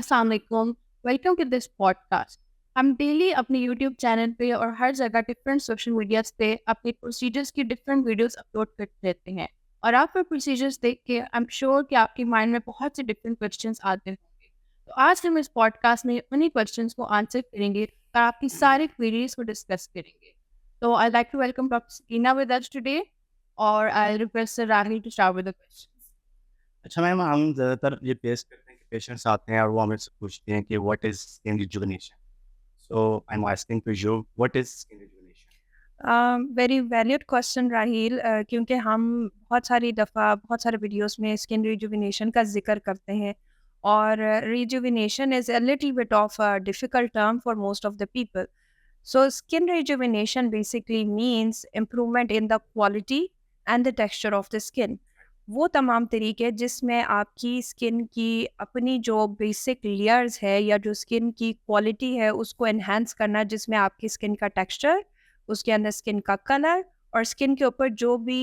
अस्सलाम वालेकुम। Welcome to this podcast. हम डेली अपने यूट्यूब चैनल पे और हर जगह डिफरेंट सोशल मीडियाज पे अपने प्रोसीजर्स की डिफरेंट वीडियोस अपलोड करते रहते हैं। और आप वो प्रोसीजर्स देख के आई एम श्योर कि आपके माइंड में बहुत से डिफरेंट क्वेश्चंस आते होंगे। तो आज हम इस पॉडकास्ट में उन्हीं क्वेश्चंस को आंसर करेंगे और आपकी सारी क्वेरीज को डिस्कस करेंगे। तो I like to welcome doctor Sakina with us today और I request sir Rahil to start with the questions. अच्छा मैम, हम ज़्यादातर ये फेस करते हैं कि पेशेंट्स आते हैं और वो हमसे पूछते हैं कि what is skin rejuvenation. So I am asking to you what is skin rejuvenation? Very valid question Raheel, क्योंकि हम बहुत सारी दफ़ा बहुत सारे वीडियोस में स्किन रिजुविनेशन का जिक्र करते हैं और rejuvenation is a little bit of a difficult term for most of the people. So skin rejuvenation basically means improvement in the quality and the texture of the skin. वो तमाम तरीके जिसमें आपकी स्किन की अपनी जो बेसिक लेयर्स है या जो स्किन की क्वालिटी है उसको एनहांस करना, जिसमें आपकी स्किन का टेक्सचर, उसके अंदर स्किन का कलर और स्किन के ऊपर जो भी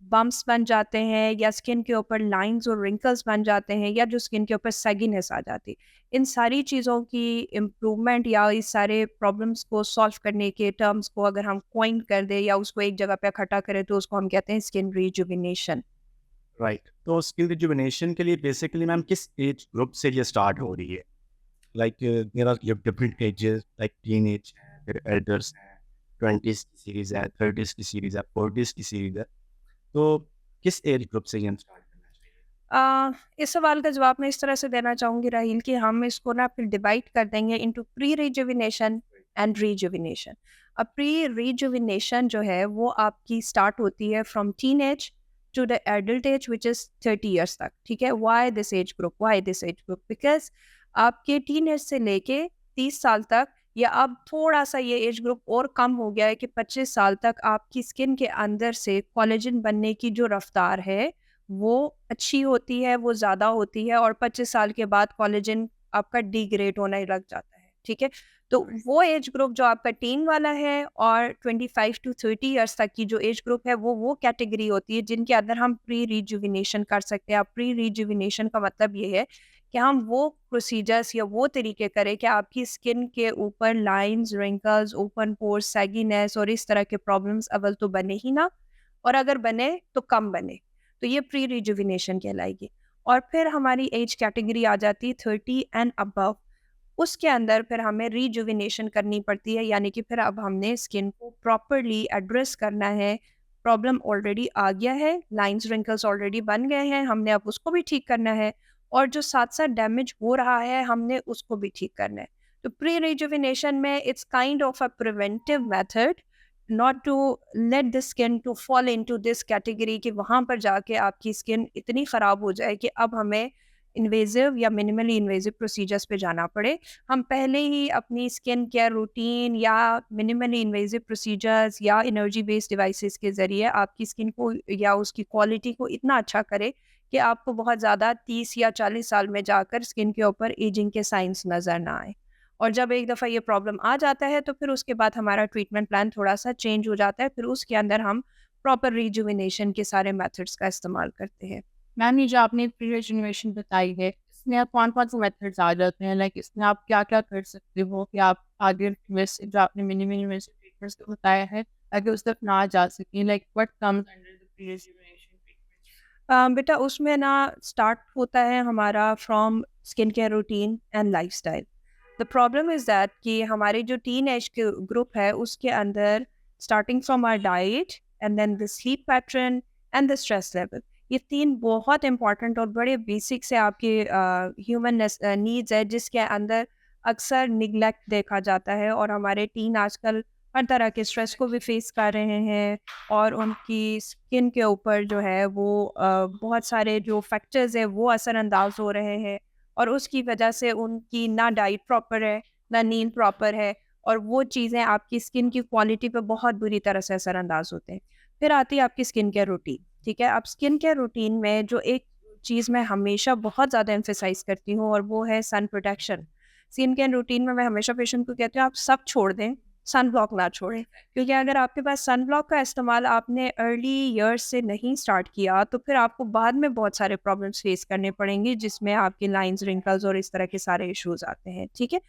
बम्प्स बन जाते हैं या स्किन के ऊपर लाइंस और रिंकल्स बन जाते हैं या जो स्किन के ऊपर सैगिनेस आ जाती है, इन सारी चीज़ों की इम्प्रूवमेंट या इस सारे प्रॉब्लम्स को सॉल्व करने के टर्म्स को अगर हम कॉइन कर दें या उसको एक जगह पे इकट्ठा करें तो उसको हम कहते हैं स्किन रिजुविनेशन. राइट, तो स्किन रिजुविनेशन के लिए बेसिकली मैम किस एज ग्रुप से ये स्टार्ट हो रही है? Like there are different ages like teenage है, फिर एल्डर्स हैं, 20s की सीरीज़ है, 30s की सीरीज़ है, 40s की सीरीज़ है। तो किस एज ग्रुप से ये हम स्टार्ट करना चाहिए? इस सवाल का जवाब मैं इस तरह से देना चाहूँगी राहील कि हम इसको ना फिर डिवाइड कर देंगे into pre rejuvenation and rejuvenation. अब प्री रिजुविनेशन जो है वो आपकी स्टार्ट होती है from teen age to the adult age which is 30 years तक. ठीक है, why this age group because आपके टीन एज से लेके 30 साल तक, या अब थोड़ा सा ये एज ग्रुप और कम हो गया है कि 25 साल तक आपकी स्किन के अंदर से कोलेजन बनने की जो रफ्तार है वो अच्छी होती है, वो ज़्यादा होती है और 25 साल के बाद कोलेजन आपका डिग्रेड होने लग जाता है, ठीक है? तो वो एज ग्रुप जो आपका टीन वाला है और 25 टू 30 इयर्स तक की जो एज ग्रुप है वो कैटेगरी होती है जिनके अंदर हम प्री रिजुविनेशन कर सकते हैं. अब प्री रिजुविनेशन का मतलब ये है कि हम वो प्रोसीजर्स या वो तरीके करें कि आपकी स्किन के ऊपर lines, wrinkles, open pores, sagginess और इस तरह के प्रॉब्लम्स अव्वल तो बने ही ना, और अगर बने तो कम बने. तो ये प्री रिजुविनेशन कहलाएगी. और फिर हमारी एज कैटेगरी आ जाती है 30 एंड अबव. उसके अंदर फिर हमें रिजुविनेशन करनी पड़ती है, यानी कि फिर अब हमने स्किन को प्रॉपरली एड्रेस करना है. प्रॉब्लम ऑलरेडी आ गया है, लाइंस रिंकल्स ऑलरेडी बन गए हैं, हमने अब उसको भी ठीक करना है और जो साथ साथ डैमेज हो रहा है हमने उसको भी ठीक करना है. तो प्री रिजुविनेशन में it's kind of a preventive method, not to let the skin to fall into this category कि वहाँ पर जाके आपकी स्किन इतनी ख़राब हो जाए कि अब हमें इन्वेजिव या मिनिमली इन्वेजिव प्रोसीजर्स पे जाना पड़े. हम पहले ही अपनी स्किन केयर रूटीन या मिनिमली इन्वेजिव प्रोसीजर्स या एनर्जी बेस्ड डिवाइसेस के ज़रिए आपकी स्किन को या उसकी क्वालिटी को इतना अच्छा करे कि आपको बहुत ज़्यादा 30 या 40 साल में जाकर स्किन के ऊपर एजिंग के साइंस नज़र ना आए. और जब एक दफ़ा ये प्रॉब्लम आ जाता है तो फिर उसके बाद हमारा ट्रीटमेंट प्लान थोड़ा-सा चेंज हो जाता है. फिर उसके अंदर हम प्रॉपर रिजुविनेशन के सारे मेथड्स का इस्तेमाल करते हैं. मैम, ये जो आपने प्री रिजुविनेशन बताई है, इसमें आप कौन-कौन से मेथड्स आ जाते हैं? लाइक इसमें आप क्या-क्या कर सकते हो कि आप आगे वैसे जो आपने मिनिमल इन्वेसिव ट्रीटमेंट्स का बताया है, ताकि उस तरफ ना जा सकें? Like what comes under the pre rejuvenation treatment? बेटा उसमें ना स्टार्ट होता है हमारा from skin care routine and lifestyle. The problem is that कि हमारे जो टीन एज के ग्रुप है उसके अंदर starting from our diet and then the sleep pattern and the stress level, ये 3 बहुत इंपॉर्टेंट और बड़े बेसिक से आपके ह्यूमन नीड्स है जिसके अंदर अक्सर निगलेक्ट देखा जाता है. और हमारे टीन आजकल हर तरह के स्ट्रेस को भी फेस कर रहे हैं और उनकी स्किन के ऊपर जो है वो बहुत सारे जो फैक्टर्स है वो असरअंदाज हो रहे हैं और उसकी वजह से उनकी ना डाइट प्रॉपर है, ना नींद प्रॉपर है और वो चीज़ें आपकी स्किन की क्वालिटी पे बहुत बुरी तरह से असरअंदाज होते हैं. फिर आती है आपकी स्किन केयर रूटीन. ठीक है, अब स्किन केयर रूटीन में जो एक चीज़ मैं हमेशा बहुत ज़्यादा एम्फेसाइज करती हूँ और वो है sun protection. Skin care routine में मैं हमेशा पेशेंट को कहती हूँ आप सब छोड़ दें, सन ब्लॉक ना छोड़ें, क्योंकि अगर आपके पास सन ब्लॉक का इस्तेमाल आपने अर्ली ईयर्स से नहीं स्टार्ट किया तो फिर आपको बाद में बहुत सारे प्रॉब्लम्स फेस करने पड़ेंगे, जिसमें आपके लाइंस, रिंकल्स और इस तरह के सारे इश्यूज आते हैं। ठीक है,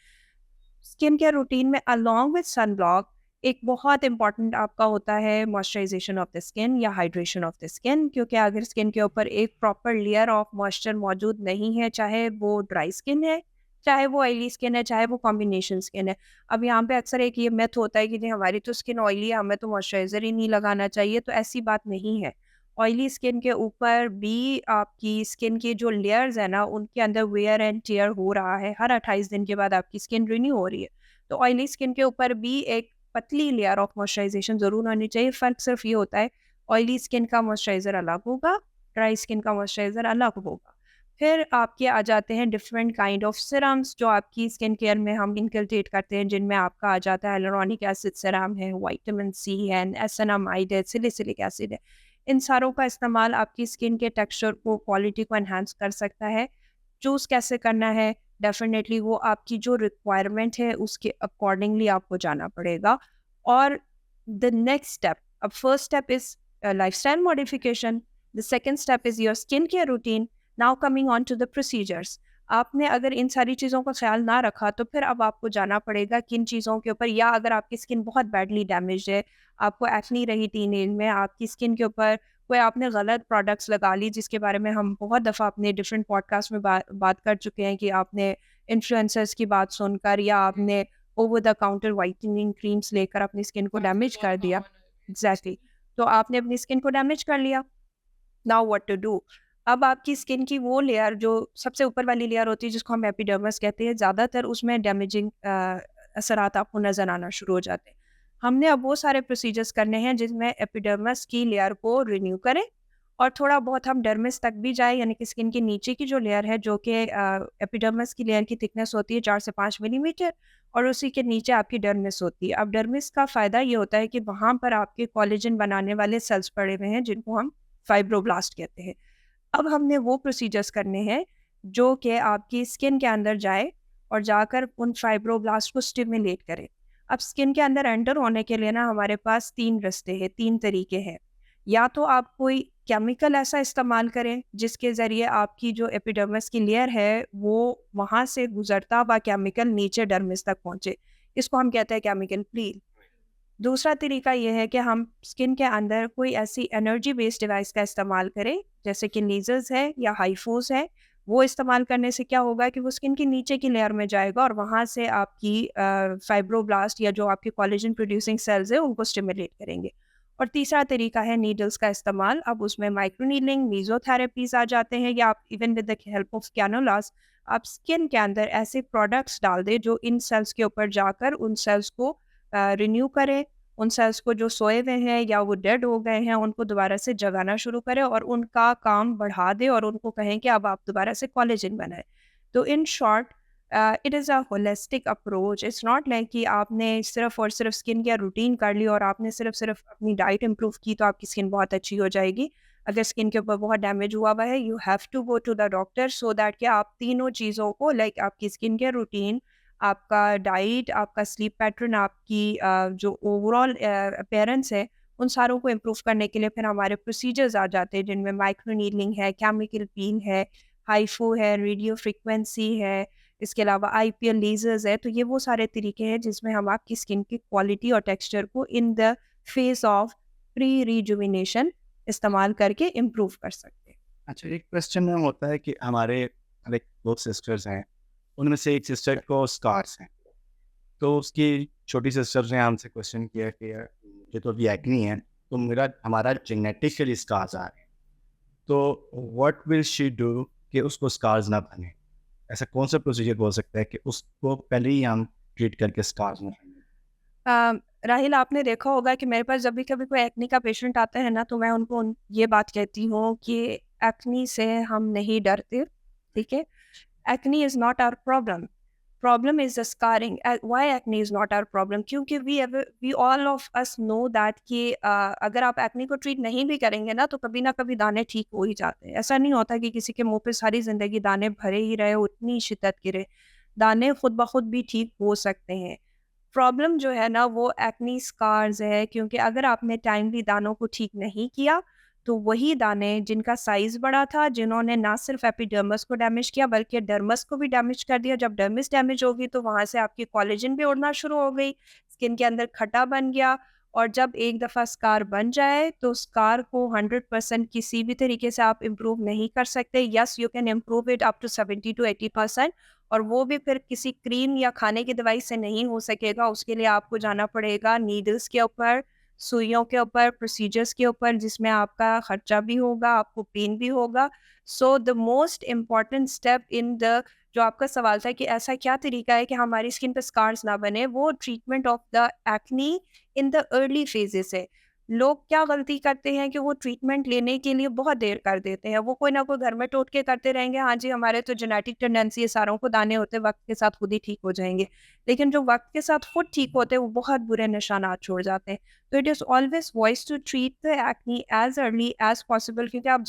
स्किन केयर रूटीन में अलोंग विद सन ब्लॉक एक बहुत इंपॉर्टेंट आपका होता है मॉइस्चराइजेशन ऑफ द स्किन या हाइड्रेशन ऑफ द स्किन, क्योंकि अगर स्किन के ऊपर एक प्रॉपर लेयर ऑफ मॉइस्चर मौजूद नहीं है, चाहे वो ड्राई स्किन है, चाहे वो ऑयली स्किन है, चाहे वो कॉम्बिनेशन स्किन है। अब यहाँ पे अक्सर एक ये मिथ होता है कि जी हमारी तो स्किन ऑयली है, हमें तो मॉइस्चराइजर ही नहीं लगाना चाहिए, तो ऐसी बात नहीं है। ऑयली स्किन के ऊपर भी आपकी स्किन की जो लेयर्स है ना, उनके अंदर वेयर एंड टियर हो रहा है। हर 28 दिन के बाद आपकी स्किन रिन्यू हो रही है। तो ऑयली स्किन के ऊपर भी एक पतली लेयर ऑफ मॉइस्चराइजेशन ज़रूर होनी चाहिए। फ़र्क सिर्फ ये होता है, ऑयली स्किन का मॉइस्चराइज़र अलग होगा, ड्राई स्किन का मॉइस्चराइज़र अलग होगा। फिर आपके आ जाते हैं डिफरेंट काइंड ऑफ सीरम्स जो आपकी स्किन केयर में हम इनकलकेट करते हैं, जिनमें आपका आ जाता है हाइलुरोनिक एसिड सीरम है, विटामिन सी है, नियासिनामाइड है, सैलिसिलिक एसिड है। इन सारों का इस्तेमाल आपकी स्किन के टेक्सचर को, क्वालिटी को एनहांस कर सकता है। चूज़ कैसे करना है, डेफिनेटली वो आपकी जो रिक्वायरमेंट है उसके अकॉर्डिंगली आपको जाना पड़ेगा। और द नेक्स्ट स्टेप, अब first step is lifestyle modification, the second step is your skin care routine, now coming on to the procedures. आपने अगर इन सारी चीज़ों का ख्याल ना रखा तो फिर अब आपको जाना पड़ेगा किन चीज़ों के ऊपर, या अगर आपकी स्किन बहुत बैडली डैमेज है, आपको एक्ने रही टीनेज में, आपकी स्किन के ऊपर कोई आपने गलत प्रोडक्ट्स लगा ली, जिसके बारे में हम बहुत दफ़ा अपने डिफरेंट पॉडकास्ट में बात कर चुके हैं कि आपने इन्फ्लुएंसर्स की बात सुनकर या आपने over the counter whitening creams लेकर अपनी स्किन को डैमेज कर दिया। एग्जैक्टली, तो आपने अपनी स्किन को डैमेज कर लिया। Now what to do? अब आपकी स्किन की वो लेयर जो सबसे ऊपर वाली लेयर होती है, जिसको हम एपिडर्मिस कहते हैं, ज़्यादातर उसमें डैमेजिंग असरात आपको नज़र आना शुरू हो जाते हैं। हमने अब वो सारे प्रोसीजर्स करने हैं जिसमें एपिडर्मिस की लेयर को रिन्यू करें और थोड़ा बहुत हम डर्मिस तक भी जाए, यानी कि स्किन के नीचे की जो लेयर है, जो कि एपिडर्मिस की लेयर की थिकनेस होती है 4 से 5 मिलीमीटर, और उसी के नीचे आपकी डर्मिस होती है। अब डर्मिस का फ़ायदा ये होता है कि वहाँ पर आपके कोलेजन बनाने वाले सेल्स पड़े हुए हैं, जिनको हम फाइब्रोब्लास्ट कहते हैं। अब हमने वो प्रोसीजर्स करने हैं जो कि आपकी स्किन के अंदर जाए और जाकर उन फाइब्रोब्लास्ट को स्टिमुलेट करे। अब स्किन के अंदर एंटर होने के लिए ना हमारे पास 3 रास्ते हैं, 3 तरीके हैं। या तो आप कोई केमिकल ऐसा इस्तेमाल करें जिसके ज़रिए आपकी जो एपिडर्मिस की लेयर है वो वहाँ से गुजरता हुआ केमिकल नीचे डर्मिस तक पहुँचे। इसको हम कहते हैं केमिकल पील। दूसरा तरीका ये है कि हम स्किन के अंदर कोई ऐसी एनर्जी बेस्ड डिवाइस का इस्तेमाल करें, जैसे कि लेज़र्स है या हाइफूस है। वो इस्तेमाल करने से क्या होगा कि वो स्किन के नीचे की लेयर में जाएगा और वहाँ से आपकी फाइब्रोब्लास्ट या जो आपके कोलेजन प्रोड्यूसिंग सेल्स है उनको स्टिमुलेट करेंगे। और तीसरा तरीका है नीडल्स का इस्तेमाल। अब उसमें माइक्रो नीडलिंग, मीजोथेरेपीज आ जाते हैं, या आप even with the help of cannulas आप स्किन के अंदर ऐसे प्रोडक्ट्स डाल दें जो इन सेल्स के ऊपर जाकर उन सेल्स को रिन्यू करें, उन सेल्स को जो सोए हुए हैं या वो डेड हो गए हैं उनको दोबारा से जगाना शुरू करें और उनका काम बढ़ा दें और उनको कहें कि अब आप दोबारा से कोलेजन बनाएं। तो in short it is a holistic approach. It's not like कि आपने सिर्फ और सिर्फ स्किन केयर रूटीन कर ली और आपने सिर्फ अपनी डाइट इम्प्रूव की तो आपकी स्किन बहुत अच्छी हो जाएगी। अगर स्किन के ऊपर बहुत डैमेज हुआ हुआ है, you have to go to the doctor so that कि आप तीनों चीज़ों को, लाइक आपकी स्किन केयर रूटीन, आपका डाइट, आपका स्लीप पैटर्न, आपकी जो ओवरऑल अपीयरेंस है, उन सारों को इम्प्रूव करने के लिए फिर हमारे प्रोसीजर्स आ जाते हैं, जिनमें माइक्रो नीडलिंग है, केमिकल पील है, हाइफू है, रेडियो फ्रीक्वेंसी है, इसके अलावा आईपीएल लेजर्स है। तो ये वो सारे तरीके हैं जिसमें हम आपकी स्किन की क्वालिटी और टेक्सचर को in the phase of pre rejuvenation इस्तेमाल करके इम्प्रूव कर सकते हैं। अच्छा, एक क्वेश्चन होता है कि हमारे लाइक 2 सिस्टर्स हैं, उनमें से एक सिस्टर को स्कार्स हैं, तो उसकी छोटी सिस्टर्स ने हमसे क्वेश्चन किया कि यार मुझे तो अभी एक्ने है, तो हमारा जेनेटिकली स्कार्स आ रहे हैं, तो व्हाट विल शी डू कि उसको स्कार्स ना बने? ऐसा कौन सा प्रोसीजर हो सकता है कि उसको पहले ही हम ट्रीट करके स्कार्स ना बने? राहिल, आपने देखा होगा कि मेरे पास जब भी कभी कोई एक्ने का पेशेंट आता है ना, तो मैं उनको ये बात कहती हूँ कि एक्ने से हम नहीं डरते, ठीक है? Acne is not our problem, problem is the scarring. Why acne is not our problem? क्योंकि we all of us know that कि अगर आप एक्ने को ट्रीट नहीं भी करेंगे ना, तो कभी ना कभी दाने ठीक हो ही जाते हैं। ऐसा नहीं होता कि किसी के मुँह पे सारी ज़िंदगी दाने भरे ही रहे, उतनी शिद्दत गिरे। दाने खुद ब खुद भी ठीक हो सकते हैं। प्रॉब्लम जो है ना वो एक्ने स्कार्स है, क्योंकि अगर आपने टाइमली दानों को ठीक नहीं किया तो वही दाने जिनका साइज बड़ा था, जिन्होंने ना सिर्फ एपिडर्मिस को डैमेज किया बल्कि डर्मिस को भी डैमेज कर दिया। जब डर्मिस डैमेज होगी तो वहां से आपकी कोलेजन भी उड़ना शुरू हो गई, स्किन के अंदर खटा बन गया। और जब एक दफ़ा स्कार बन जाए तो स्कार को 100% किसी भी तरीके से आप इम्प्रूव नहीं कर सकते। Yes, you can improve it up to 70 to 80%, और वो भी फिर किसी क्रीम या खाने की दवाई से नहीं हो सकेगा। उसके लिए आपको जाना पड़ेगा नीडल्स के ऊपर, सुइयों के ऊपर, प्रोसीजर्स के ऊपर, जिसमें आपका खर्चा भी होगा, आपको पेन भी होगा। So the most important step in the, जो आपका सवाल था कि ऐसा क्या तरीका है कि हमारी स्किन पे स्कार्स ना बने, वो treatment of the acne in the early phases है। लोग क्या गलती करते हैं कि वो ट्रीटमेंट लेने के लिए बहुत देर कर देते हैं। वो कोई ना कोई घर में टोटके करते रहेंगे, हाँ जी हमारे तो जेनेटिक टेंडेंसी है, सारों को दाने होते हैं, वक्त के साथ खुद ही ठीक हो जाएंगे। लेकिन जो वक्त के साथ खुद ठीक होते हैं वो बहुत बुरे निशानात छोड़ जाते हैं। तो it is always wise to treat the acne as early as possible, क्योंकि आप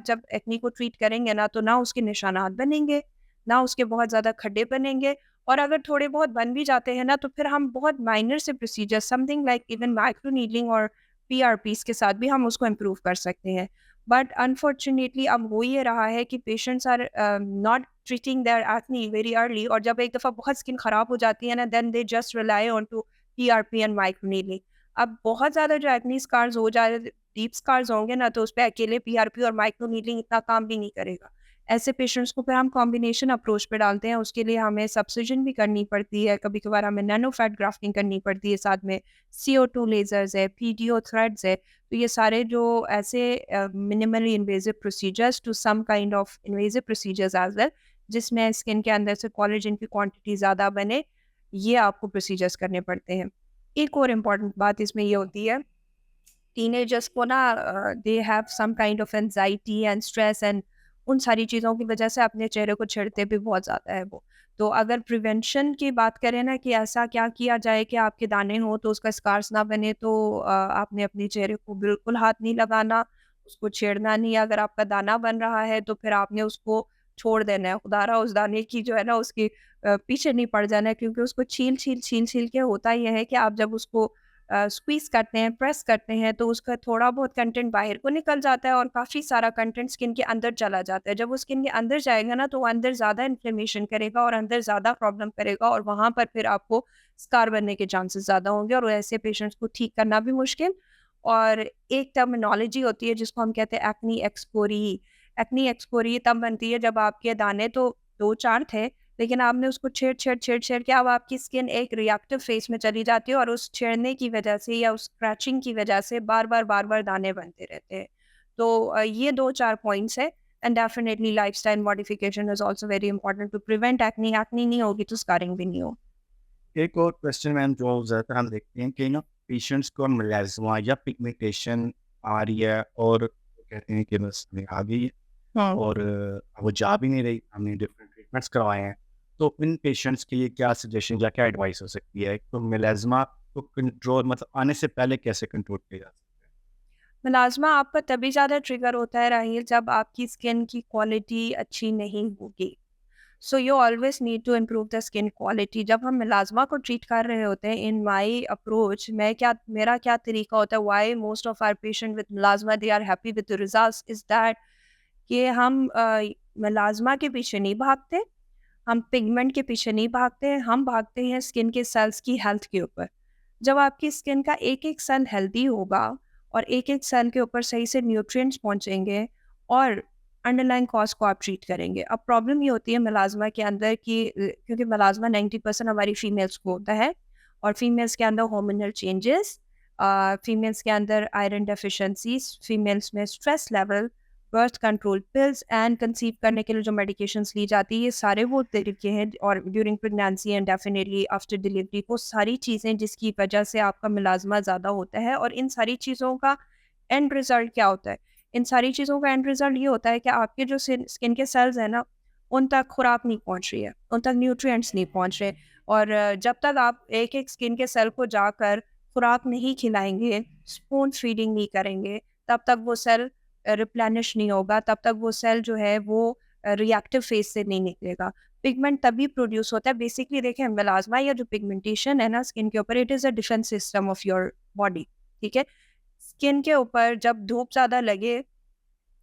जब एक्नी को ट्रीट करेंगे ना, तो ना उसके निशानात बनेंगे, ना उसके बहुत ज़्यादा खड्डे बनेंगे। और अगर थोड़े बहुत बन भी जाते हैं ना, तो फिर हम बहुत माइनर से procedure, something like even micro needling और पीआरपीस के साथ भी हम उसको इम्प्रूव कर सकते हैं। बट अनफॉर्चुनेटली अब हो ये रहा है कि patients are not treating their acne very early, और जब एक दफ़ा बहुत स्किन ख़राब हो जाती है ना, then they just rely on to PRP and microneedling. अब बहुत ज़्यादा जो एक्ने स्कार्स हो जाए, डीप स्कार्स होंगे ना, तो उस पे अकेले पीआरपी और माइक्रोनीडलिंग इतना काम भी नहीं करेगा। ऐसे पेशेंट्स को फिर हम कॉम्बिनेशन अप्रोच पे डालते हैं। उसके लिए हमें सब्सिजन भी करनी पड़ती है, कभी-कभार हमें नैनो फैट ग्राफ्टिंग करनी पड़ती है, साथ में CO2 लेज़र्स है, पीडीओ थ्रेड्स है। तो ये सारे जो ऐसे minimally invasive procedures to some kind of invasive procedures as well, जिसमें स्किन के अंदर से कोलेजन की क्वांटिटी ज़्यादा बने, ये आपको प्रोसीजर्स करने पड़ते हैं। एक और इम्पॉर्टेंट बात इसमें ये होती है, टीनेजर्स को ना they have some kind of anxiety and stress, and उन सारी चीज़ों की वजह से अपने चेहरे को छेड़ते भी बहुत ज़्यादा है वो। तो अगर प्रिवेंशन की बात करें ना कि ऐसा क्या किया जाए कि आपके दाने हों तो उसका स्कार्स ना बने, तो आपने अपने चेहरे को बिल्कुल हाथ नहीं लगाना, उसको छेड़ना नहीं। अगर आपका दाना बन रहा है तो फिर आपने उसको छोड़ देना है। खुदारा उस दाने की जो है ना उसकी पीछे नहीं पड़ जाना है, क्योंकि उसको छील-छील के होता ये है कि आप जब उसको स्क्वीज़ करते हैं, प्रेस करते हैं, तो उसका थोड़ा बहुत कंटेंट बाहर को निकल जाता है और काफ़ी सारा कंटेंट स्किन के अंदर चला जाता है। जब वो स्किन के अंदर जाएगा ना, तो वो अंदर ज़्यादा इन्फ्लेमेशन करेगा और अंदर ज़्यादा प्रॉब्लम करेगा, और वहाँ पर फिर आपको स्कार बनने के चांसेस ज़्यादा होंगे, और ऐसे पेशेंट्स को ठीक करना भी मुश्किल। और एक टर्मिनोलॉजी होती है जिसको हम कहते हैं एक्ने एक्सपोरी। एक्ने एक्सपोरी तब बनती है जब आपके दाने तो 2-4 थे, लेकिन आपने उसको छेड़ के अब आपकी स्किन एक रिएक्टिव फेज़ में चली जाती है, और उस छेड़ने की वजह से या उस स्क्रैचिंग की वजह से बार-बार दाने बनते रहते हैं। तो ये 2-4 पॉइंट्स हैं, and definitely lifestyle modification is also very important to prevent acne. Acne नहीं होगी तो स्कारिंग भी नहीं हो। एक और क्वेश्चन मैम जो ज़्यादातर हम देखते हैं कि ना पेशेंट्स को मेलास्मा या पिगमेंटेशन आ रही है और वो कहते हैं कि बस हमें आ गई है हाँ। और वो जा भी नहीं रही, हमने डिफरेंट ट्रीटमेंट्स करवाए हैं। तो इन पेशेंट्स के लिए क्या सजेशन या क्या एडवाइस हो सकती है? तो मेलास्मा को कंट्रोल मतलब आने से पहले कैसे कंट्रोल किया जा सकता है? मेलाज़्मा आपका तभी ज़्यादा ट्रिगर होता है राहील, जब आपकी स्किन की क्वालिटी अच्छी नहीं होगी। So you always need to improve the skin quality. जब हम मेलाज़्मा को ट्रीट कर रहे होते हैं, इन माय अप्रोच, मेरा क्या तरीका होता है, why most of our patient with melasma they are happy with the results, is that कि हम मेलाज़्मा के पीछे नहीं भागते, हम पिगमेंट के पीछे नहीं भागते हैं, हम भागते हैं स्किन के सेल्स की हेल्थ के ऊपर। जब आपकी स्किन का एक-एक सेल हेल्दी होगा और एक-एक सेल के ऊपर सही से न्यूट्रिएंट्स पहुँचेंगे, और अंडरलाइंग कॉज़ को आप ट्रीट करेंगे। अब प्रॉब्लम ये होती है मेलाज़्मा के अंदर कि क्योंकि मेलाज़्मा 90% हमारी फीमेल्स को होता है, और फीमेल्स के अंदर हार्मोनल चेंजेस, फीमेल्स के अंदर आयरन डेफिशिएंसीज़, फीमेल्स में stress level, birth control pills, and conceive करने के लिए जो मेडिकेशंस ली जाती है, ये सारे वो तरीके हैं, और during pregnancy and definitely after delivery, वो सारी चीज़ें जिसकी वजह से आपका मेलाज़्मा ज़्यादा होता है। और इन सारी चीज़ों का एंड रिज़ल्ट क्या होता है? इन सारी चीज़ों का एंड रिज़ल्ट ये होता है कि आपके जो स्किन के सेल्स हैं ना, उन तक खुराक नहीं पहुँच रही है, उन तक न्यूट्रिएंट्स नहीं पहुँच रहे। और जब तक आप एक-एक स्किन के सेल को जाकर खुराक नहीं खिलाएँगे, स्पून फीडिंग नहीं करेंगे, तब तक वो सेल रिप्लेनिश नहीं होगा, तब तक वो सेल जो है वो रिएक्टिव फेज़ से नहीं निकलेगा। पिगमेंट तभी प्रोड्यूस होता है। बेसिकली देखें, मेलास्मा या जो पिगमेंटेशन है ना स्किन के ऊपर, it is a defence system of your body, ठीक है। स्किन के ऊपर जब धूप ज़्यादा लगे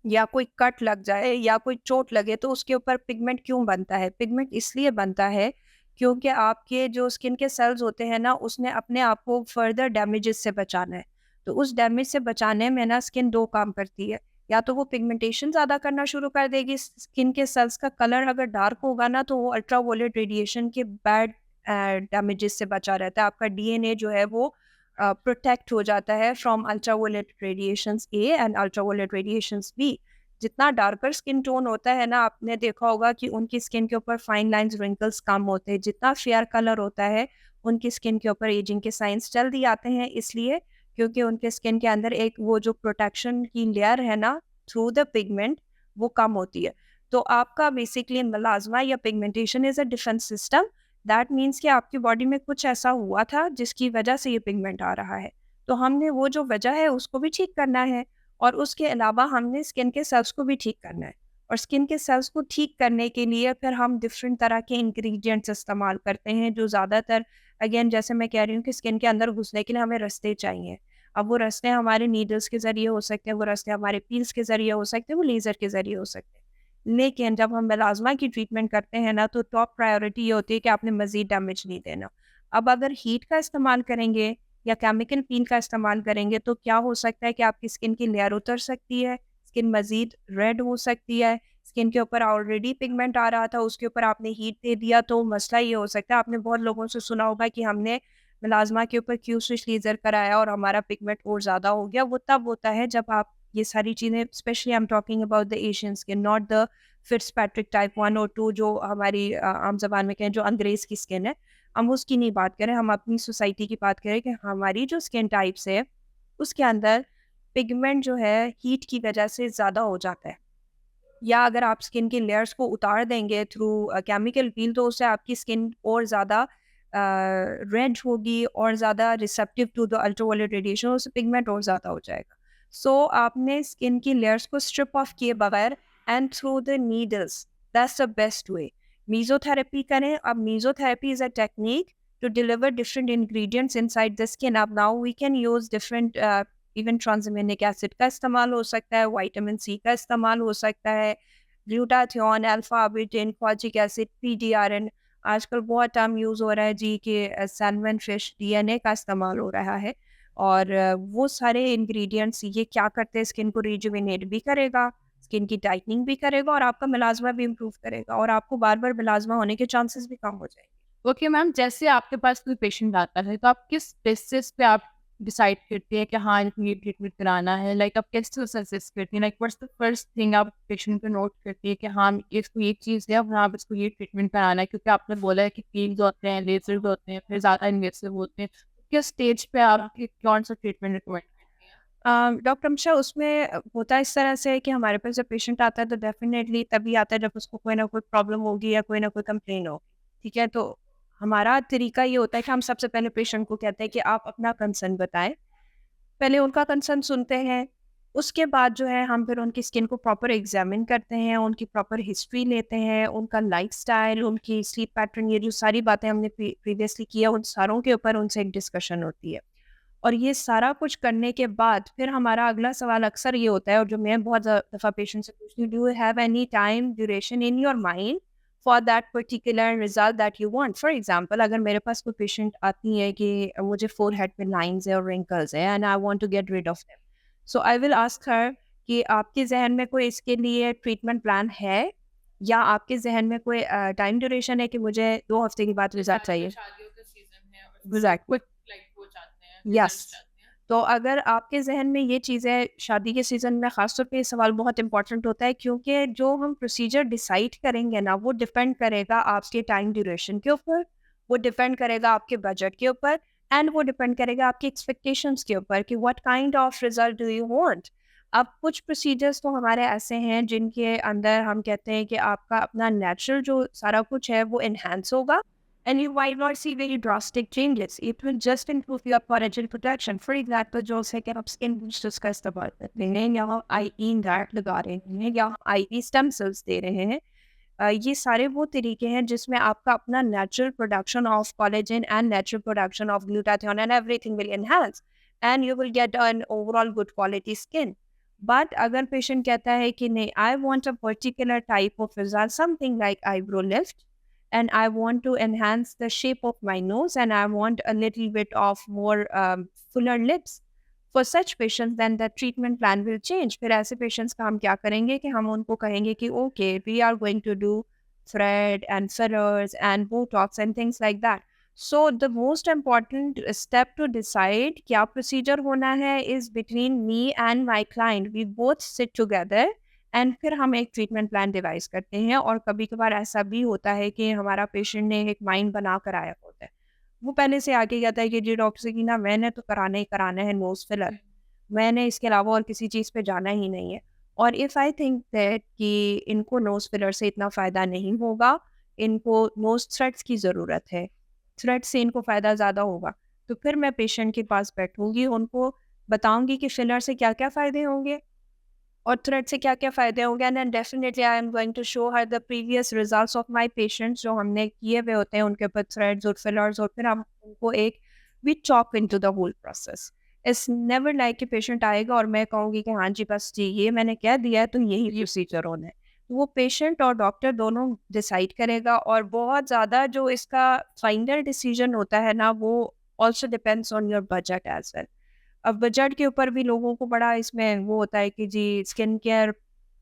या कोई कट लग जाए या कोई चोट लगे तो उसके ऊपर पिगमेंट क्यों बनता है? पिगमेंट इसलिए बनता है क्योंकि आपके जो स्किन के सेल्स होते हैं ना, उसने अपने आप को फर्दर डैमेजेस से बचाना है। तो उस डैमेज से बचाने में ना स्किन 2 काम करती है। या तो वो पिगमेंटेशन ज़्यादा करना शुरू कर देगी, स्किन के सेल्स का कलर अगर डार्क होगा ना तो वो अल्ट्रावायलेट रेडिएशन के बैड डैमेजेस से बचा रहता है। आपका डीएनए जो है वो प्रोटेक्ट हो जाता है from ultraviolet radiations A and ultraviolet radiations B. जितना डार्कर स्किन टोन होता है ना, आपने देखा होगा कि उनकी स्किन के ऊपर फाइन लाइंस, रिंकल्स कम होते हैं। जितना फेयर कलर होता है, उनकी स्किन के ऊपर एजिंग के साइंस जल्दी आते हैं, इसलिए क्योंकि उनके स्किन के अंदर एक वो जो प्रोटेक्शन की लेयर है ना थ्रू द पिगमेंट, वो कम होती है। तो आपका बेसिकली मेलास्मा या pigmentation is a defence system. That means कि आपकी बॉडी में कुछ ऐसा हुआ था जिसकी वजह से ये पिगमेंट आ रहा है। तो हमने वो जो वजह है उसको भी ठीक करना है, और उसके अलावा हमने स्किन के सेल्स को भी ठीक करना है। और स्किन के सेल्स को ठीक करने के लिए फिर हम डिफरेंट तरह के इंग्रेडिएंट्स इस्तेमाल करते हैं, जो ज़्यादातर, अगेन जैसे मैं कह रही हूँ कि स्किन के अंदर घुसने के लिए हमें रास्ते चाहिए। अब वो रास्ते हमारे नीडल्स के ज़रिए हो सकते हैं, वो रास्ते हमारे पील्स के ज़रिए हो सकते हैं, वो लेज़र के ज़रिए हो सकते हैं। लेकिन जब हम मेलास्मा की ट्रीटमेंट करते हैं ना, तो टॉप प्रायोरिटी ये होती है कि आपने मज़ीद डैमेज नहीं देना। अब अगर हीट का इस्तेमाल करेंगे या केमिकल पील का इस्तेमाल करेंगे तो क्या हो सकता है कि आपकी स्किन की लेयर उतर सकती है, स्किन मज़ीद रेड हो सकती है, स्किन के ऊपर ऑलरेडी पिगमेंट आ रहा था, उसके ऊपर आपने हीट दे दिया तो मसला ये हो सकता है। आपने बहुत लोगों से सुना होगा कि हमने मेलास्मा के ऊपर क्यू स्विच लेज़र कराया और हमारा पिगमेंट और ज़्यादा हो गया। वो तब होता है जब आप ये सारी चीज़ें, specially I am talking about the Asian skin, not the Fitzpatrick type 1 और 2 जो हमारी आम ज़बान में कहें जो अंग्रेज़ की स्किन है। हम उसकी नहीं बात करें, हम अपनी सोसाइटी की बात करें कि हमारी जो स्किन टाइप्स है, उसके अंदर पिगमेंट जो है हीट की वजह से ज़्यादा हो जाता है। या अगर आप स्किन की लेयर्स को उतार देंगे थ्रू केमिकल पील तो उससे आपकी स्किन और ज़्यादा रेड होगी और ज़्यादा receptive to the ultraviolet radiation, उससे पिगमेंट और ज़्यादा हो जाएगा। सो आपने स्किन की लेयर्स को स्ट्रिप ऑफ किए बगैर and through the needles, that's the best way. Mesotherapy करें। अब mesotherapy is a technique to deliver different ingredients inside the skin. अब now we can use different even transaminic acid का इस्तेमाल हो सकता है, विटामिन सी का इस्तेमाल हो सकता है, ग्लूटाथियोन, अल्फा बिटिन, फॉलिक एसिड, पीडीआरएन। आजकल बहुत टर्म यूज़ हो रहा है जी कि सैल्मन फिश डीएनए का इस्तेमाल हो रहा है। और वो सारे इंग्रेडिएंट्स ये क्या करते हैं, स्किन को रिजुविनेट भी करेगा, स्किन की टाइटनिंग भी करेगा और आपका मेलास्मा भी इम्प्रूव करेगा और आपको बार बार मेलास्मा होने के चांसेस भी कम हो जाएंगे। ओके मैम, जैसे आपके पास कोई पेशेंट आता है तो आप किस बेसिस पे आप डिसाइड करती हैं कि हाँ इनको ये ट्रीटमेंट कराना है? लाइक आप कैसे सजेस्ट करती हैं? Like what's the first thing आप पेशेंट को नोट करती है कि हाँ इसको ये चीज़ है और हाँ इसको ये ट्रीटमेंट कराना है? क्योंकि आपने बोला है कि पील्स होते हैं, लेजर्स होते हैं, फिर ज़्यादा इन्वेसिव होते हैं। किस स्टेज पे आप कौन सा ट्रीटमेंट रिकमेंड करती हैं? डॉक्टर अमशा, उसमें होता इस तरह से है कि हमारे पास जब पेशेंट आता है तो डेफिनेटली तभी आता है जब उसको कोई ना कोई प्रॉब्लम होगी या कोई ना कोई कंप्लेन होगी, ठीक है। तो हमारा तरीका ये होता है कि हम सबसे पहले पेशेंट को कहते हैं कि आप अपना कंसर्न बताएं। पहले उनका कंसर्न सुनते हैं, उसके बाद जो है हम फिर उनकी स्किन को प्रॉपर एग्जामिन करते हैं, उनकी प्रॉपर हिस्ट्री लेते हैं, उनका लाइफस्टाइल, उनकी स्लीप पैटर्न, ये जो सारी बातें हमने प्रीवियसली किया उन सारों के ऊपर उनसे एक डिस्कशन होती है। और ये सारा कुछ करने के बाद फिर हमारा अगला सवाल अक्सर ये होता है, और जो मैं बहुत दफ़ा पेशेंट से पूछती हूँ, do you have any time duration in your mind for that particular result that you want? For example, अगर मेरे पास कोई पेशेंट आती है कि मुझे फोरहेड पे लाइंस है और रिंकल्स है and I want to get rid of them, so I will ask her कि आपके जहन में कोई इसके लिए ट्रीटमेंट प्लान है या आपके जहन में कोई टाइम ड्यूरेशन है कि मुझे 2 हफ्ते के बाद रिजल्ट चाहिए? शादियों का सीजन है और एग्जैक्टली, क्विक लाइक वो चाहते हैं, रिजल्ट यस। चाहते हैं। तो अगर आपके ज़हन में ये चीज़ें, शादी के सीज़न में ख़ास तौर पे ये सवाल बहुत इम्पोर्टेंट होता है, क्योंकि जो हम प्रोसीजर डिसाइड करेंगे ना, वो डिपेंड करेगा आपके टाइम ड्यूरेशन के ऊपर, वो डिपेंड करेगा आपके बजट के ऊपर एंड वो डिपेंड करेगा आपकी एक्सपेक्टेशंस के ऊपर कि what kind of result do you want. अब कुछ प्रोसीजर्स तो हमारे ऐसे हैं जिनके अंदर हम कहते हैं कि आपका अपना नेचुरल जो सारा कुछ है वो एनहांस होगा, and you might not see very drastic changes. It will just improve your collagen protection. For example, जो से कि आप skin boosters का इस्तेमाल करते हैं या आई ई डार्ट लगा रहे हैं या आई ई स्टेम सेल्स दे रहे हैं, ये सारे वो तरीके हैं जिसमें आपका अपना natural production of collagen and natural production of glutathione and everything will enhance and you will get an overall good quality skin. But अगर पेशेंट कहता है कि नहीं, I want a particular type of result, something like eyebrow lift, and I want to enhance the shape of my nose and I want a little bit of more fuller lips. For such patients, then the treatment plan will change. फिर ऐसे patients का हम क्या करेंगे कि हम उनको कहेंगे कि okay, we are going to do thread and fillers and Botox and things like that. So the most important step to decide क्या procedure होना है is between me and my client. We both sit together and फिर हम एक treatment plan device करते हैं. और कभी-कभार ऐसा भी होता है कि हमारा पेशेंट ने एक माइंड बना कर आया होता है. वो पहले से आके कहता है कि जी डॉक्टर सकीना, मैंने तो कराना ही कराना है नोज़ फिलर. मैंने इसके अलावा और किसी चीज़ पे जाना ही नहीं है. और इफ़ आई थिंक दैट कि इनको नोज़ फिलर से इतना फ़ायदा नहीं होगा, इनको नोज़ थ्रेड्स की ज़रूरत है, थ्रेड से इनको फ़ायदा ज़्यादा होगा, तो फिर मैं पेशेंट के पास बैठूँगी, उनको बताऊँगी कि फिलर से क्या-क्या फ़ायदे होंगे और थ्रेड से क्या-क्या फ़ायदे होंगे. And then definitely I am going to show her the previous results of my patients जो हमने किए हुए होते हैं उनके ऊपर थ्रेड्स और फिलर्स, और फिर हम उनको एक we chop into the whole process. It's never like कि पेशेंट आएगा और मैं कहूँगी कि हाँ जी बस जी ये मैंने कह दिया है तो यही प्रोसीजर होना है. तो वो पेशेंट और डॉक्टर दोनों डिसाइड करेगा. और बहुत ज़्यादा जो इसका फाइनल डिसीजन होता है ना, वो also depends on your budget as well. अब बजट के ऊपर भी लोगों को बड़ा इसमें वो होता है कि जी skin care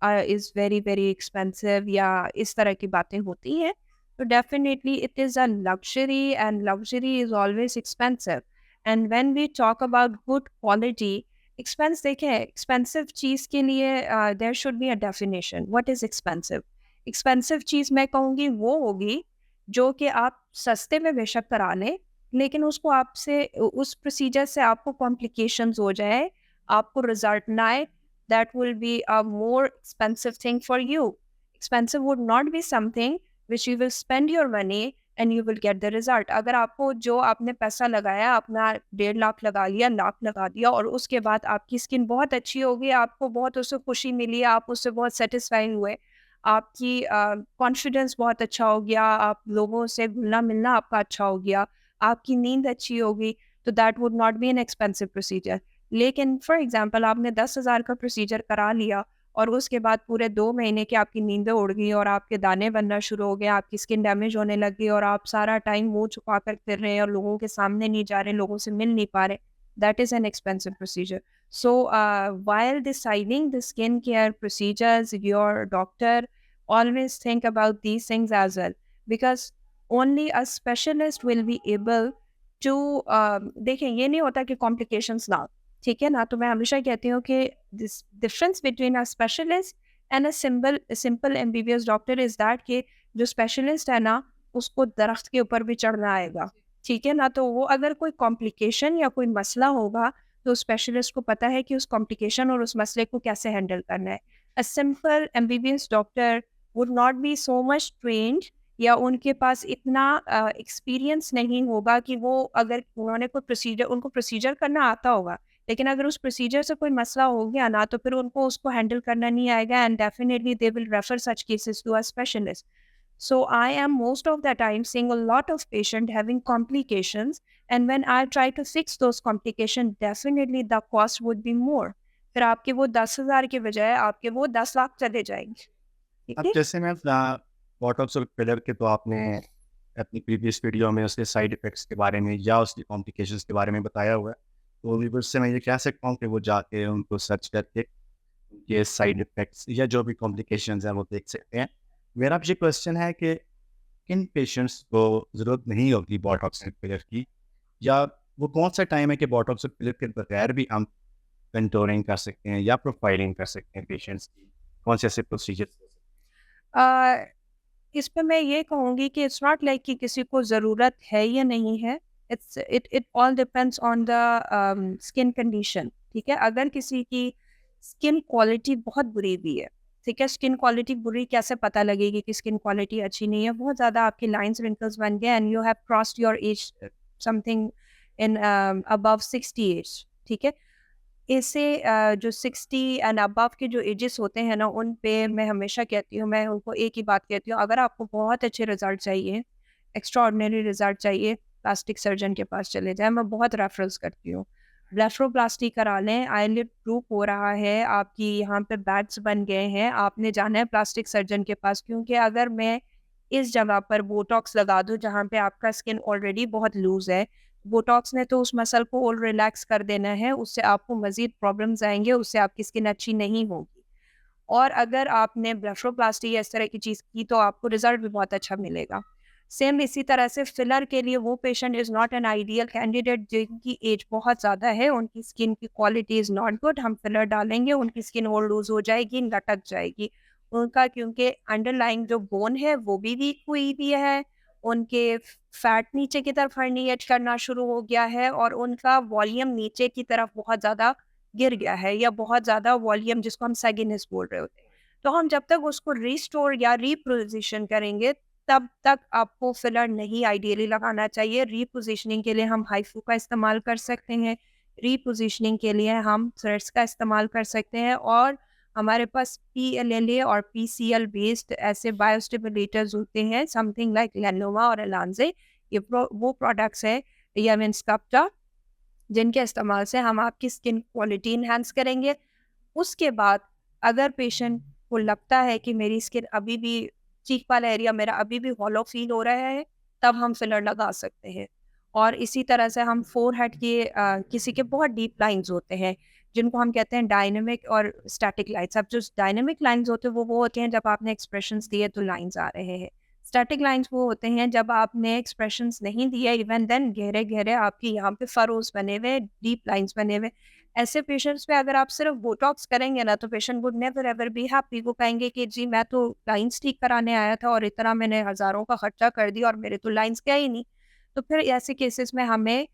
is very very expensive या इस तरह की बातें होती हैं. तो definitely it is a luxury and luxury is always expensive. And when we talk about good quality, expense देखें, एक्सपेंसिव चीज़ के लिए there should be a definition. What is expensive? Expensive चीज़ मैं कहूँगी वो होगी जो कि आप सस्ते में बेशक करा लें, लेकिन उसको आपसे उस प्रोसीजर से आपको कॉम्प्लिकेशंस हो जाए, आपको रिजल्ट ना आए, that will be a more expensive thing for you. Expensive would not be something which you will spend your money and you will get the result. अगर आपको जो आपने पैसा लगाया, अपना 1.5 लाख लगा लिया, लाख लगा दिया, और उसके बाद आपकी स्किन बहुत अच्छी हो गई, आपको बहुत उससे खुशी मिली, आप उससे बहुत सेटिस्फाई हुए, आपकी कॉन्फिडेंस बहुत अच्छा हो गया, आप लोगों से घुलना मिलना आपका अच्छा हो गया, आपकी नींद अच्छी होगी, तो that would not B an expensive procedure. लेकिन फॉर एग्जांपल आपने 10,000 का प्रोसीजर करा लिया और उसके बाद पूरे 2 महीने की आपकी नींदें उड़ गई और आपके दाने बनना शुरू हो गए, आपकी स्किन डैमेज होने लग गई और आप सारा टाइम मुँह छुपा कर फिर रहे हैं और लोगों के सामने नहीं जा रहे, लोगों से मिल नहीं पा रहे, that is an expensive procedure. So, while deciding the skincare procedures, your doctor always think about these things as well, because only a specialist will be able to देखें, ये नहीं होता कि complications ना हो, ठीक है ना. तो मैं हमेशा कहती हूँ कि this difference between a specialist and a simple MBBS doctor is that कि जो specialist है ना, उसको दरख्त के ऊपर भी चढ़ना आएगा, ठीक है ना. तो वो अगर कोई complication या कोई मसला होगा तो स्पेशलिस्ट को पता है कि उस कॉम्प्लिकेशन और उस मसले को कैसे हैंडल करना है. A simple MBBS doctor would not be so much trained, या उनके पास इतना एक्सपीरियंस नहीं होगा कि वो अगर उन्होंने कोई प्रोसीजर, उनको प्रोसीजर करना आता होगा, लेकिन अगर उस प्रोसीजर से कोई मसला हो गया ना, तो फिर उनको उसको हैंडल करना नहीं आएगा. And definitely they will refer such cases to a specialist. So I am most of the time seeing a lot of patient having complications, and when I try to fix those complications, definitely the cost would be more. फिर आपके वो 10,000 के बजाय आपके वो 10 लाख चले जाएंगे, ठीक अब है. जैसे मैं बोटॉक्स और फिलर के तो आपने अपनी प्रीवियस वीडियो में उसके साइड इफ़ेक्ट्स के बारे में या उसकी कॉम्प्लिकेशंस के बारे में बताया हुआ है. तो व्यूअर्स से मैं ये कह सकता हूँ कि वो जाके उनको सर्च करके ये साइड इफ़ेक्ट्स या जो भी कॉम्प्लिकेशंस हैं वो देख सकते हैं. मेरा आपसे क्वेश्चन है कि किन पेशेंट्स को ज़रूरत नहीं होगी बोटॉक्स और फिलर की, या वो कौन सा टाइम है कि बोटॉक्स और फिलर के बगैर भी हम कंटूरिंग कर सकते हैं या प्रोफाइलिंग कर सकते हैं पेशेंट्स की, कौन से ऐसे प्रोसीजर्स हो सकते आ, इस पे मैं ये कहूँगी कि इट्स नॉट लाइक कि किसी को ज़रूरत है या नहीं है. It all depends on the skin condition, ठीक है. अगर किसी की स्किन क्वालिटी बहुत बुरी भी है, ठीक है. स्किन क्वालिटी बुरी कैसे पता लगेगी कि स्किन क्वालिटी अच्छी नहीं है? बहुत ज़्यादा आपकी लाइंस रिंकल्स बन गए and you have crossed your age something in above 60 age, ठीक है. ऐसे जो 60 एंड अबव के जो एजेस होते हैं ना, उन पे मैं हमेशा कहती हूँ, मैं उनको एक ही बात कहती हूँ, अगर आपको बहुत अच्छे रिजल्ट चाहिए, एक्स्ट्रा ऑर्डिनरी रिजल्ट चाहिए, प्लास्टिक सर्जन के पास चले जाएँ। मैं बहुत रेफरल्स करती हूँ। ब्लेफरोप्लास्टी करा लें, आईलिड ड्रूप हो रहा है, आपकी यहाँ पे बैग्स बन गए हैं, आपने जाना है प्लास्टिक सर्जन के पास, क्योंकि अगर मैं इस जगह पर बोटॉक्स लगा दूँ जहाँ पे आपका स्किन ऑलरेडी बहुत लूज़ है, बोटॉक्स ने तो उस मसल को और रिलैक्स कर देना है, उससे आपको मज़ीद प्रॉब्लम्स आएँगे, उससे आपकी स्किन अच्छी नहीं होगी। और अगर आपने ब्लेफरोप्लास्टी या इस तरह की चीज़ की तो आपको रिज़ल्ट भी बहुत अच्छा मिलेगा। सेम इसी तरह से फिलर के लिए वो patient is not an ideal candidate जिनकी एज बहुत ज़्यादा है, उनकी स्किन की क्वालिटी इज़ नॉट गुड, हम फिलर डालेंगे, उनकी स्किन और लूज़ हो जाएगी, लटक जाएगी। उनका क्योंकि अंडरलाइंग जो बोन है वो भी वीक हुई भी है, उनके फैट नीचे की तरफ हर्निएट करना शुरू हो गया है और उनका वॉल्यूम नीचे की तरफ बहुत ज़्यादा गिर गया है, या बहुत ज़्यादा वॉल्यूम जिसको हम सैगिनेस बोल रहे होते हैं। तो हम जब तक उसको रिस्टोर या रीपोज़िशन करेंगे, तब तक आपको फिलर नहीं आइडियली लगाना चाहिए। रीपोज़िशनिंग के लिए हम हाइफू का इस्तेमाल कर सकते हैं, रीपोज़िशनिंग के लिए हम थ्रेड्स का इस्तेमाल कर सकते हैं, और हमारे पास पीएलएलए और पीसीएल बेस्ड ऐसे बायोस्टिमुलेटर्स होते हैं, समथिंग लाइक लेनोवा और एलांजे, वो प्रोडक्ट्स हैं, या मीन्स कप्टा, जिनके इस्तेमाल से हम आपकी स्किन क्वालिटी इन्हांस करेंगे। उसके बाद अगर पेशेंट को लगता है कि मेरी स्किन अभी भी, चीक वाला एरिया मेरा अभी भी हॉलो फील हो रहा है, तब हम फिलर लगा सकते हैं। और इसी तरह से हम फोरहेड के किसी के बहुत डीप लाइंस होते हैं, जिनको हम कहते हैं डायनामिक और स्टैटिक लाइन्स। अब जो डायनामिक लाइन्स होते हैं वो होते हैं जब आपने एक्सप्रेशंस दिए तो लाइन्स आ रहे हैं। स्टैटिक लाइन्स वो होते हैं जब आपने एक्सप्रेशंस नहीं दिए, इवन देन गहरे-गहरे आपके यहाँ पे फरोज़ बने हुए, डीप लाइन्स बने हुए। ऐसे पेशेंट्स पे अगर आप सिर्फ बोटॉक्स करेंगे ना, तो patient would never ever be happy. वो कहेंगे कि जी मैं तो लाइन्स ठीक कराने आया था और इतना मैंने हज़ारों का खर्चा कर दिया और मेरे तो लाइन्स गए ही नहीं। तो फिर ऐसे केसेस में हमें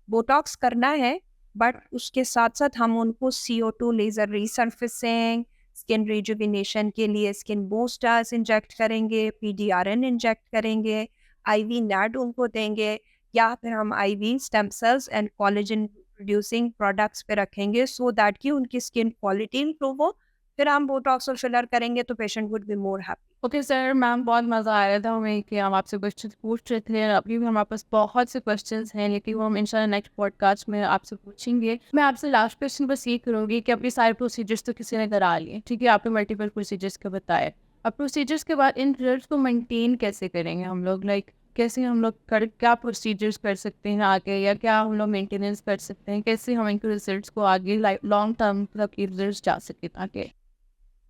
बोटॉक्स करना है, बट उसके साथ-साथ हम उनको CO2 लेज़र रीसर्फेसिंग, स्किन रिजुविनेशन के लिए स्किन बूस्टर्स इंजेक्ट करेंगे, PDRN इंजेक्ट करेंगे, IV नैड उनको देंगे, या फिर हम IV stem cells and collagen producing products पे रखेंगे, सो दैट कि उनकी स्किन क्वालिटी इंप्रूव हो। फिर हम बोटॉक्स और फिलर करेंगे तो patient would be more happy. Okay sir, ma'am बहुत मज़ा आ रहा था हमें कि हम आपसे क्वेश्चन पूछ रहे थे। अभी भी हमारे पास बहुत से क्वेश्चंस हैं, लेकिन वो हम इंशाल्लाह नेक्स्ट पॉडकास्ट में आपसे पूछेंगे। मैं आपसे लास्ट क्वेश्चन बस ये करूँगी कि अपने सारे प्रोसीजर्स तो किसी ने करा लिए, ठीक है, आपने मल्टीपल प्रोसीजर्स का बताया। अब प्रोसीजर्स के बाद इन रिजल्ट्स को मेंटेन कैसे करेंगे हम लोग? लाइक कैसे हम लोग कर क्या प्रोसीजर्स कर सकते हैं आगे, या क्या हम लोग मेंटेनेंस कर सकते हैं? कैसे हम इनके रिजल्ट्स को आगे लॉन्ग टर्म तक ये रिजल्ट्स जा सके आगे?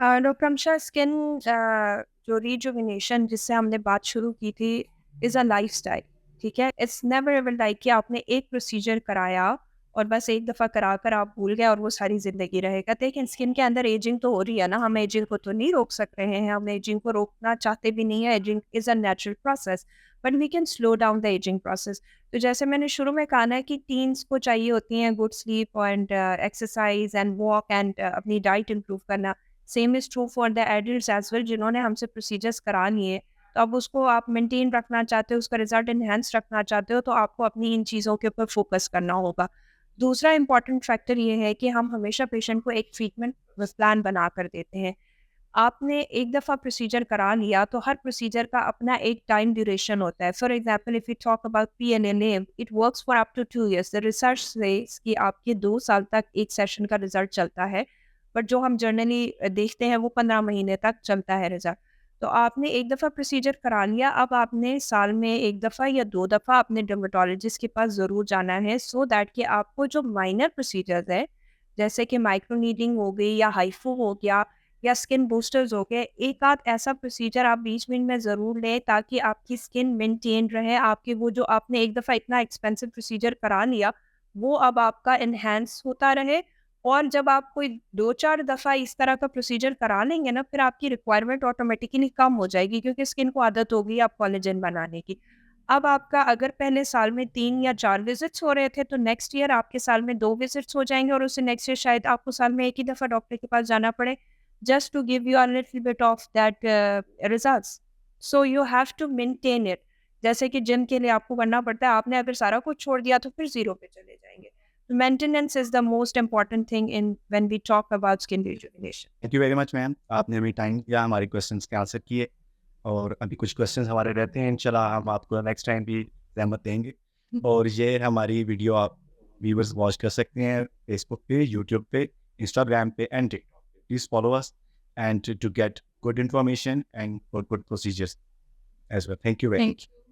डॉक्टर स्किन जो रिजुविनेशन जिससे हमने बात शुरू की थी, इज़ अ लाइफस्टाइल, ठीक है? इट्स नेवर एवर लाइक कि आपने एक प्रोसीजर कराया और बस एक दफ़ा कराकर आप भूल गए और वो सारी ज़िंदगी रहेगा। देखिए, स्किन के अंदर एजिंग तो हो रही है ना, हम एजिंग को तो नहीं रोक सक रहे हैं, हम एजिंग को रोकना चाहते भी नहीं है। Ageing is a natural process, but we can slow down the ageing process. तो जैसे मैंने शुरू में कहा ना कि टीन्स को चाहिए होती हैं good sleep and exercise and walk and अपनी डाइट इम्प्रूव करना। Same is true for the adults as well, जिन्होंने हमसे प्रोसीजर्स करा लिए, तो अब उसको आप मेंटेन रखना चाहते हो, उसका रिज़ल्ट एनहांस रखना चाहते हो, तो आपको अपनी इन चीज़ों के ऊपर फोकस करना होगा। दूसरा इम्पॉर्टेंट फैक्टर ये है कि हम हमेशा पेशेंट को एक ट्रीटमेंट प्लान बना कर देते हैं। आपने एक दफ़ा प्रोसीजर करा लिया तो हर प्रोसीजर का अपना एक टाइम ड्यूरेशन होता है। For example, if you talk about PNNA, it works for up to 2 years. The research says कि आपके 2 साल तक एक सेशन का रिजल्ट चलता है, बट जो हम जर्नली देखते हैं वो 15 महीने तक चलता है रिजल्ट। तो आपने एक दफ़ा प्रोसीजर करा लिया, अब आपने साल में 1 दफ़ा या 2 दफ़ा अपने डर्मेटोलॉजिस्ट के पास ज़रूर जाना है, सो दैट कि आपको जो माइनर प्रोसीजर्स हैं, जैसे कि माइक्रो नीडिंग हो गई या हाइफू हो गया या स्किन बूस्टर्स हो गए, एक आध ऐसा प्रोसीजर आप बीच बीच में ज़रूर लें ताकि आपकी स्किन मेंटेन रहे। आपके वो जो आपने एक दफ़ा इतना एक्सपेंसिव प्रोसीजर करा लिया, वो अब आपका एनहांस होता रहे, और जब आप कोई 2-4 दफ़ा इस तरह का प्रोसीजर करा लेंगे ना, फिर आपकी रिक्वायरमेंट ऑटोमेटिकली कम हो जाएगी, क्योंकि स्किन को आदत हो गई आप कोलेजन बनाने की। अब आपका अगर पहले साल में 3 या 4 विज़िट्स हो रहे थे, तो नेक्स्ट ईयर आपके साल में 2 विज़िट्स हो जाएँगे, और उससे नेक्स्ट ईयर शायद आपको साल में 1 ही दफ़ा डॉक्टर के पास जाना पड़े, just to give you a little bit of that results. So you have to maintain it. जैसे कि जिम के लिए आपको करना पड़ता है, आपने अगर सारा कुछ छोड़ दिया तो फिर ज़ीरो पे चले जाएँगे। Maintenance is the most important thing in when we talk about skin rejuvenation. Thank you very much ma'am, आपने अभी टाइम दिया, हमारे क्वेश्चंस के आंसर किए, और अभी कुछ क्वेश्चंस हमारे रहते हैं, इंशाल्लाह हम आपको नेक्स्ट टाइम भी ज़हमत देंगे। और ये हमारी वीडियो आप व्यूअर्स वॉच कर सकते हैं फेसबुक पे, यूट्यूब पे, इंस्टाग्राम पे एंड टिकटॉक पे। Please follow us and to get good information and for good procedures as well. Thank you very much. Thank you.